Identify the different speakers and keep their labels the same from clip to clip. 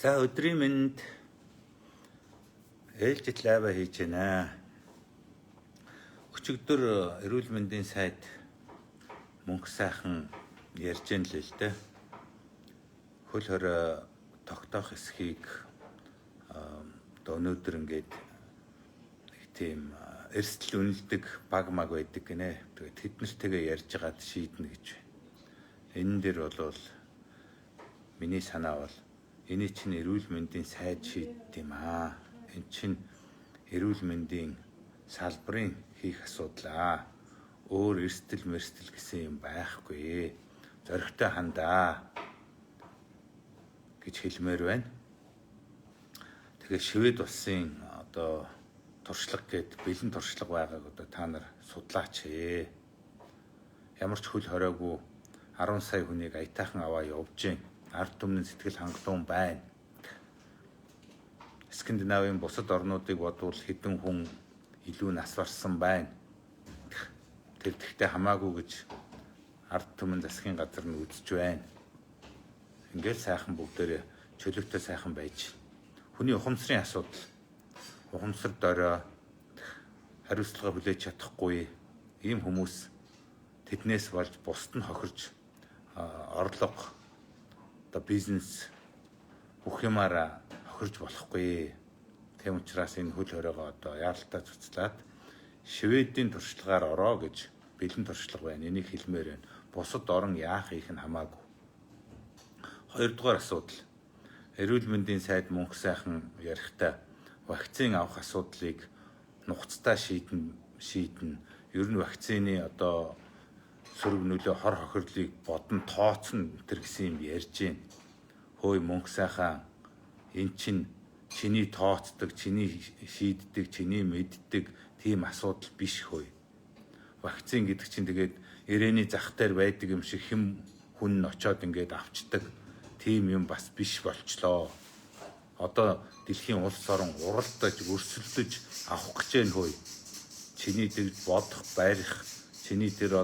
Speaker 1: За өдрийн мэнд ээлжит лайва хийж байна. Өчигдөр эрүүл мэндийн сайд мөнх сайхан ярьж ин л дээ. Хөл хорой тогтоох эсхийг өнөөдөр ингээд нэг тийм эрсдэл үнэлдэг баг маг байдаг гинэ. Тэгээд тэднэртэйгээ ярьж гаад шийднэ гэж байна. Энэ дээр бол миний санаа бол энэ чинь эрүүл мэндийн сайд шийддэг юм аа. Энэ чинь эрүүл мэндийн салбарын хийх асуудлаа. Өөр эрсдэл мэрсдэл гэсэн юм байхгүй. Зоригтой хандаа гэж хэлмээр байна. Тэгээ Швед улсын туршлага гээд бэлэн туршлага байгааг та нар судлаач. Ямар ч хөл хоройгүй 10 сая хүнийг аятайхан аваа явж гин. Ард түмний сэтгэл хангалуун байна. Скандинавын бусад орнуудыг бодвол хэдэн хүн илүү нас барсан байна. Тэр тэгтээ хамаагүй гэж ард түмэн засгийн газар нь үзэж байна. Ингээл сайхан бүгдээрээ чөлөөтэй сайхан байж. Хүний ухамсарын асуудал. Ухамсар дорой хариуцлага хүлээж чадахгүй ийм хүмүүс тэднээс болж бусд нь хохирж орлого бизнес бүх юмараа хохирж болохгүй. Тэм учраас энэ хөл хоройгоо яаралтай цуцлаад Шведийн туршлагаар ороо гэж бэлэн туршлага байна. Энийг хэлмээр байна. Бусад орон яах их нь хамаагүй. Хоёрдугаар асуудал. Эрүүл мэндийн сайд мөнх сайхан ярихдаа вакцин авах асуудлыг нухацтай шийднэ. Ер нь вакцины сөрөг нөлөө хор хохирлыг бодон тооцно тэр гэсэн юм ярьж байна. Хөөе мөнх сайхан эн чинь чиний тооцдог, чиний шийддэг, чиний мэддэг тийм асуудал биш хөөе. Вакцин гэдэг чинь тэгээд ирээний зах дээр байдаг юм шиг хэн хүн нь очоод ингээд авчдаг тийм юм бас биш болчлоо. Дэлхийн улс орон уралдаж, өрсөлдөж авах гэж байна хөөе. Чиний дэгж бодох, барих, чиний тэр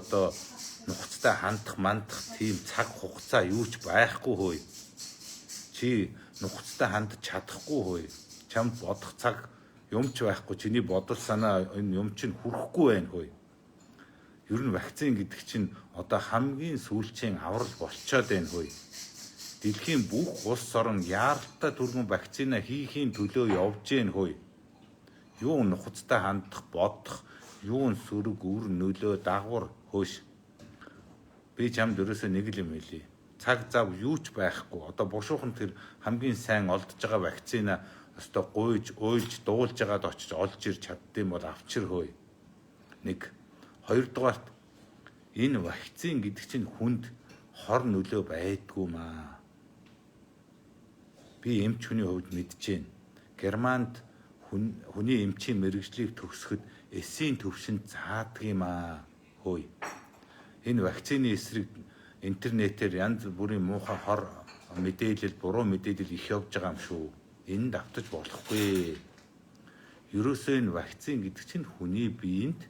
Speaker 1: нухацтай хандах, мандах тийм цаг хугацаа юу ч байхгүй хөөе. Чи нухацтай хандж чадахгүй хөөе. Чамд бодох цаг юм ч байхгүй. Чиний бодол санаа энэ юм чинь хүрэхгүй байна хөөе. Ер нь вакцин гэдэг чинь хамгийн сүүлчийн аврал болчоод байна хөөе. Дэлхийн бүх улс орон яаралтай түргэн вакцина хийхийн төлөө явж гэн хөөе. Юу нухацтай хандах, бодох, юу сөрөг үр нөлөө дагвар хөөш. Би чамд ерөөсөө нэг л юм хэлье. Цаг зав юу ч байхгүй. Бушуухан тэр хамгийн сайн олдож байгаа вакцина гуйж, уйлж, дуулж байгаад очиж олж ирж чаддсан бол авчир хөөе. Нэг. Хоёрдугаарт энэ вакцин гэдэг чинь хүнд хор нөлөө байдгүй маа. Би эмч хүний хувьд мэдчихээн. Германд хүний эмчийн мэрэгжлийг төгсөхөд эсийн төвшөнд заадаг юм аа. Хөөе. Энэ вакцины эсрэг интернетээр янз бүрийн муухай хор мэдээлэл, буруу мэдээлэл их явж байгаа юм шүү. Энэ давтаж болохгүй. Ерөөсөө энэ вакцин гэдэг чинь хүний биед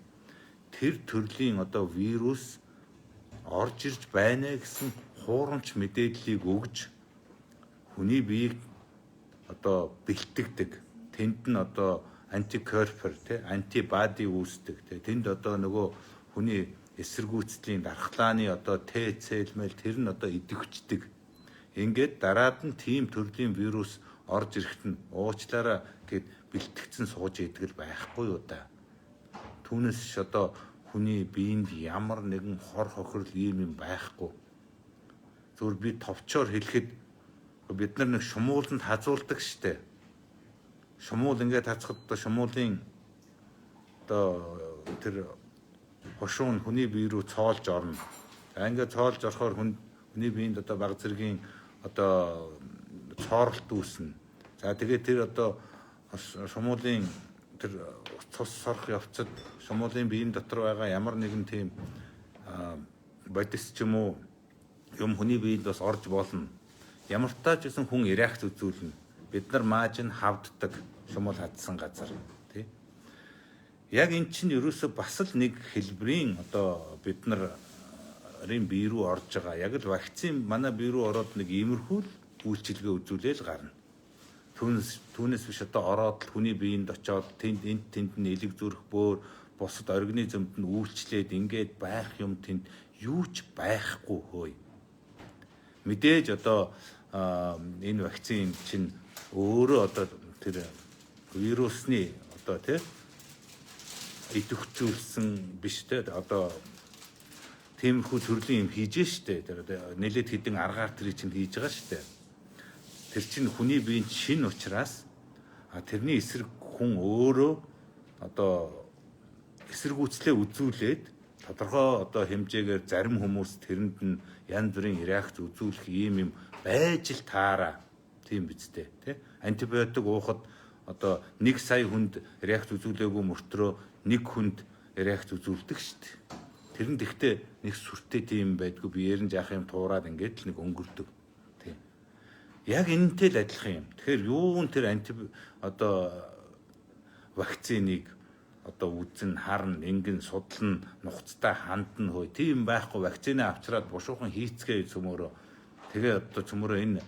Speaker 1: тэр төрлийн вирус орж ирж байна гэсэн хуурамч мэдээллийг өгж хүний биеийг бэлтгэдэг. Тэнд нь антикорпор, антибади үүсдэг. Тэнд нөгөө хүний эсэргүүцлийн дархлааны Т-цэлмэл тэр нь идэвхждэг. Ингээд дараад нь тийм төрлийн вирус орж ирэхэд нь уучлаарай гэд бэлтгэцэн сууж идэг л байхгүй юу да. Түүнээс хүний биед ямар нэгэн хор хохирол юм байхгүй. Зүгээр би товчоор хэлэхэд бид нар нэг шумууланд хазуулдаг штэ. Шумуул ингээд хацхад шумуулын тэр хошуун хүний бие рүү цоолж орно. Ингээд цоолж орохоор хүний биед баг зэргийн цооролт үүснэ. За тэгээд тэр шумуулын тэр цус сорох явцад шумуулын биеийн дотор байгаа ямар нэгэн тийм бодис ч юм уу юм хүний биед бас орж болно. Ямар тач гэсэн хүн реакц үзүүлнэ. Бид нар мааж нь хавддаг шумуул хадсан газар. Тий. Яг эн чинь ерөөсө бас л нэг хэлбэрийн бид нарын бие рүү орж байгаа. Яг л вакцин манай бие рүү ороод нэг иймэрхүү үйлчилгээ үзүүлээл гарна. түүнээс биш одоо ороод хүний биеинд очоод тэнд нь элэг зүрх бөөр бусад организмд нь үйлчлээд ингээд байх юм тэнд юу ч байхгүй хөөе. Мэдээж одоо энэ вакцин чинь өөрөө одоо тэр вирусны одоо тий идэвхжүүлсэн биш те одоо тиймэрхүү төрлийн юм хийж штэ тэр нэлээд хідэн аргаар тэр чинь хийж байгаа штэ. Тэр чинь хүний биеийн шин учраас тэрний эсрэг хүн өөрөө одоо эсэргүүцлээ үзүүлээд тодорхой одоо хэмжээгээр зарим хүмүүс тэрэнд нь янз бүрийн реакц үзүүлэх ийм юм байж л таараа тийм биз дээ тий. Антибиотик уухад одоо 1 сая хүнд реакц үзүүлээгүй мөртрөө 1 хүнд реакц үзүүлдэг шүү дээ. Тэр нь тэгтээ нэг сүртэй тийм байдгүй биеэр нь жаах юм туураад ингээд л нэг өнгөрдөг. Тийм. Яг энэтэй л адилхан юм. Тэгэхээр юун тэр одоо вакциныг одоо үзэн харна, ингэн судлан, нухацтай хандна хөөе. Тийм байхгүй вакцины авчраад бушуухан хийцгээ цөмөрөө. Тэгээ одоо цөмөрөө энэ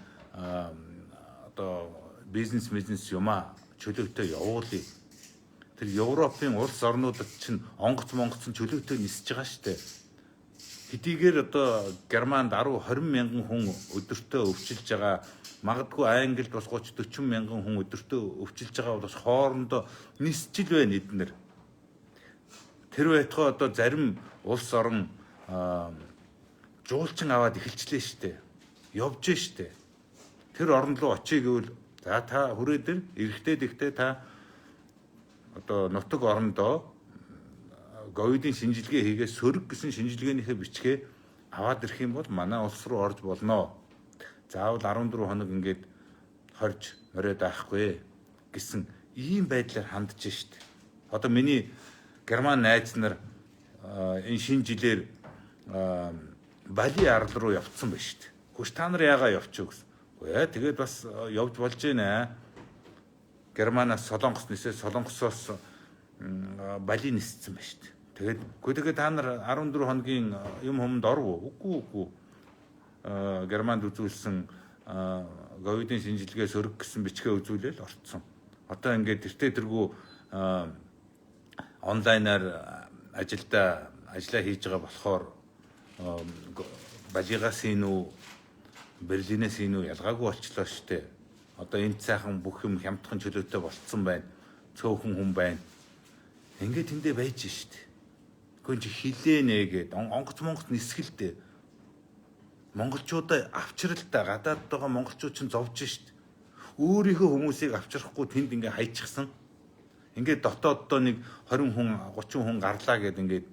Speaker 1: одоо бизнес юмаа чөлөөтэй явуулъя. Тэр Европын улс орнуудад чинь онгоц чөлөөтэй нисэж байгаа штэ. Хэдийгээр одоо Германд 10-20 мянган хүн өдөртөө өвчилж байгаа, магадгүй Англид бас 30-40 мянган хүн өдөртөө өвчилж байгаа бол бас хоорондоо нисчил байна эднэр. Тэр байтугай одоо зарим улс орн жуулчин аваад эхэлчлээ штэ. Явж штэ. Тэр орн руу очие гэвэл за та хүрээ дээр эрэхтэй дэгтэй та одоо нутаг орондоо ковидын шинжилгээ хийгээ сөрөг гэсэн шинжилгээнийхээ бичгээ аваад ирэх юм бол манай улс руу орж болно. Заавал 14 хоног ингээд хорж мориод байхгүй гэсэн ийм байдлаар хандж штт. Одоо миний герман найз нар энэ шинэ жилээр Бали арал руу явцсан байна штт. Хөөш та нар яагаа явчих гэсэн. Тэгээд бас явж болж байна. Германаас Солонгос нисээ Солонгосоос Бали ниссэн байна шүү дээ. Тэгээд та нар 14 хоногийн юм хүмд оров уу? Үгүй. Германд үзүүлсэн ковидын шинжилгээ сөрөг гэсэн бичгээ үзүүлээл орцсон. Одоо ингээд тэргүү онлайнаар ажиллаа хийж байгаа болохоор Балигаас инүү Берлинээс инүү ялгаагүй болчлоо шүү дээ. Одоо энэ цаахан бүх юм хямдхан чөлөөтэй болцсон байна. Цөөхөн хүн байна. Ингээд тэндээ байж штт. Гүн чи хилээ нээгээд онгоц нисгэлтэй. Монголчуудаа авчралтай гадаад байгаа монголчууд ч зовж штт. Өөрийнхөө хүмүүсийг авчрахгүй тэнд ингээ хайчихсан. Ингээд дотооддоо нэг 20 хүн 30 хүн гарлаа гэд ингээд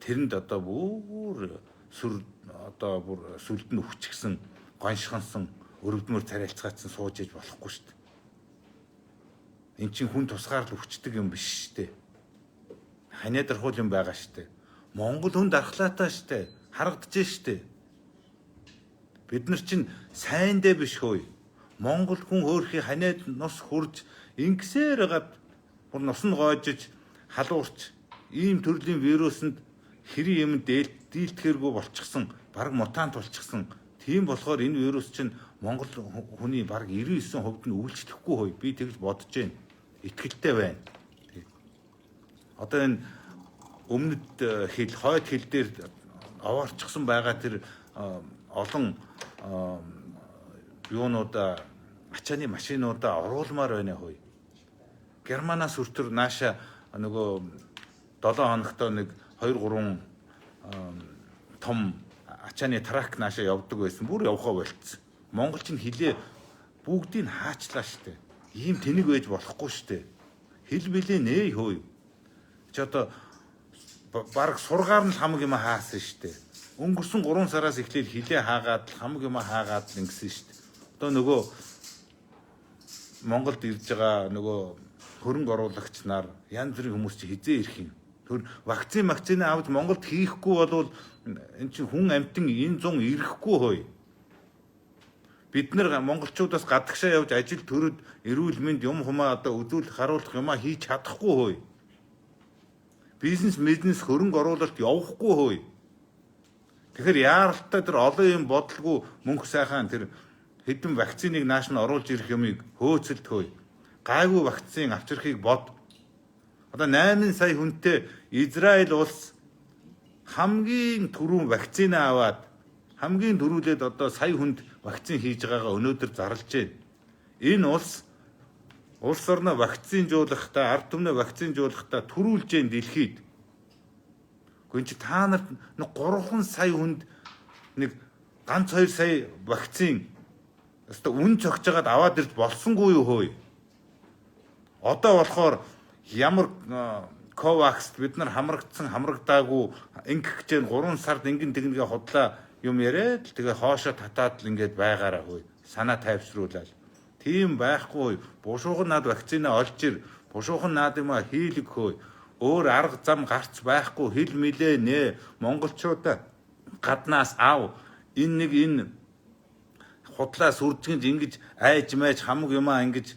Speaker 1: тэрэнд одоо бүр сүлд нь өвчгсөн, гоншихансан, өрөвдмөр царайлцгаацсан сууж иж болохгүй шүү дээ. Эн чинь хүн тусгаар л өвчтөг юм биш шүү дээ. Ханиа дархуул юм байгаа шүү дээ. Монгол хүн дархлаатай шүү дээ. Харагдаж шүү дээ. Бид нар чинь сайндээ биш хөөе. Монгол хүн хөөрхий ханиад нус хурж ингэсээр гад бүр нус нь гоожиж халуурч ийм төрлийн вирусанд хэрийн юм дийлдэхэргүй болчихсон, баг мутант болчихсон. Тийм болохоор энэ вирус чинь Монгол хүний баг 99% нь үйлчлэхгүй хөөе. Би тэгж бодож байна. Итгэлтэй байна. Одоо энэ өмнөд хойд хил дээр овоорчсон байгаа тэр олон юунуудаа ачааны машинуудаа оруулмаар байна хөөе. Германаас хүртэр нааша нөгөө 7 хоногтоо нэг 2-3 том ачааны трак нааша явдаг байсан. Бүр явхаа болцсон. Монгол чинь хилээ бүгдийг хаачлаа штэ. Ийм тэнэг байж болохгүй штэ. Хил билээ нээ хөөе. Чи одоо баг сургаар нь хамаг юм хаасан штэ. Өнгөрсөн 3 сараас эхлээл хилээ хаагаад хамаг юм хаагаад ингэсэн штэ. Одоо нөгөө Монголд ирж байгаа нөгөө хөрөнгө оруулагч нар янз бүрийн хүмүүс чи хизээ ирэх юм. Тэр вакцины авч Монголд хийхгүй болвол эн чинь хүн амтан энэ 100 ирэхгүй хөөе. Бид нар монголчуудаас гадагшаа явж ажил төрөд эрүүл мэнд юм хумаа одоо үзүүлэх харуулах юмаа хийж чадахгүй хөөе. Бизнес хөрөнгө оруулалт явахгүй хөөе. Тэгэхээр яаралтай тэр олон юм бодлого мөнх сайхан тэр хэдэн вакциныг нааш нь оруулж ирэх юмыг хөөцөлдөхөө. Гайгүй вакцин авчрахыг бод. Одоо 8 сая хүнтэй Израиль улс хамгийн түрүүн вакцина аваад хамгийн дөрүүлээд одоо сая хүнд вакцин хийж байгаагаа өнөөдөр зарлж байна. Энэ улс орноо вакцинжуулахдаа, ард түмнээ вакцинжуулахдаа төрүүлж जैन дэлхийд. Гүн чи та нарт 3 сая хүнд нэг ганц 2 сая вакцин өстө үн цогж байгаад аваад ирж болсонгүй юу хөөе. Одоо болохоор ямар Ковакс бид нар хамрагдаагүй ингэх гэж 3 сард ингэн тэгнэгээ худлаа юм яриад л тэгээ хоошо татаад л ингээд байгаараа хөөе. Санаа тайвшруулаад. Тийм байхгүй. Бушуухан над вакцина олж ир. Бушуухан над юм хийлэг хөөе. Өөр арга зам гарч байхгүй. Хил милээ нэ. Монголчуудаа гаднаас ав. Энэ худлаас үржингж ингэж айж майж хамаг юмаа ингэж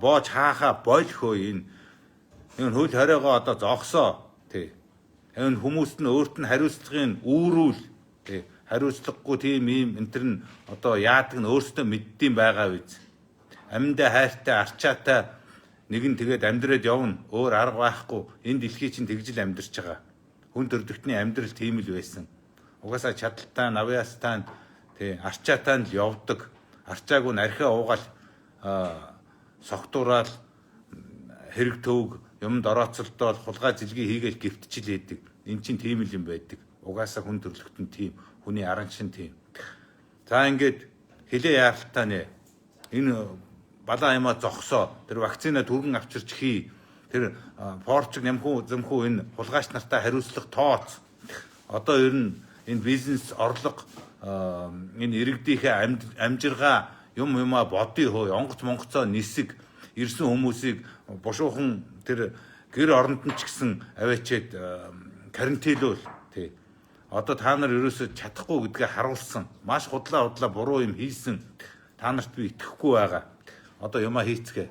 Speaker 1: боож хаахаа боль хөөе. Энэ хөл хориогоо одоо зогсоо. Тий. Энэ хүмүүст нь өөрт нь хариуцлагын үүрүүл. Тий. Хариуцлагагүй тийм юм энтер нь одоо яадаг нь өөрсдөө мэддэм байгаа биз. Амьдаа хайртай арчаатай нэгэн тэгээд амьдраад явна. Өөр арга байхгүй. Энэ дэлхий чинь тэгжил амьдарч байгаа. Хүн төрөлхтний амьдрал тийм л байсан. Угаасаа чадaltaй, навяастай, тий, арчаатай л явдаг. Арчаагүй нархиа уугаал согтуурал хэрэг төвг юмд орооцолдоод хулгай зилгээ хийгээл гівтчил хийдэг. Эн чинь тийм л юм байдаг. Угаасаа хүн төрөлхтөн тийм, хүний аран шин тийм. За ингээд хилээ яаралтай нэ. Энэ балаа юмаа зогсоо. Тэр вакцина түргэн авчирч хий. Тэр порчиг нэмхүү зэмхүү энэ хулгайч нартай хариуцлага тооц. Одоо ер нь энэ бизнес орлого энэ иргэдийнхээ амжиргаа юмаа бодъё хөө. Монгоцоо нисэг ирсэн хүмүүсийг бушуухан тэр гэр оронд нь ч гэсэн аваачаад карантинлуул. Тий. Одоо та нар ерөөсөд чадахгүй гэдгээ харуулсан. Маш худлаа буруу юм хийсэн. Та нарт би итгэхгүй байгаа. Одоо юмаа хийцгээ.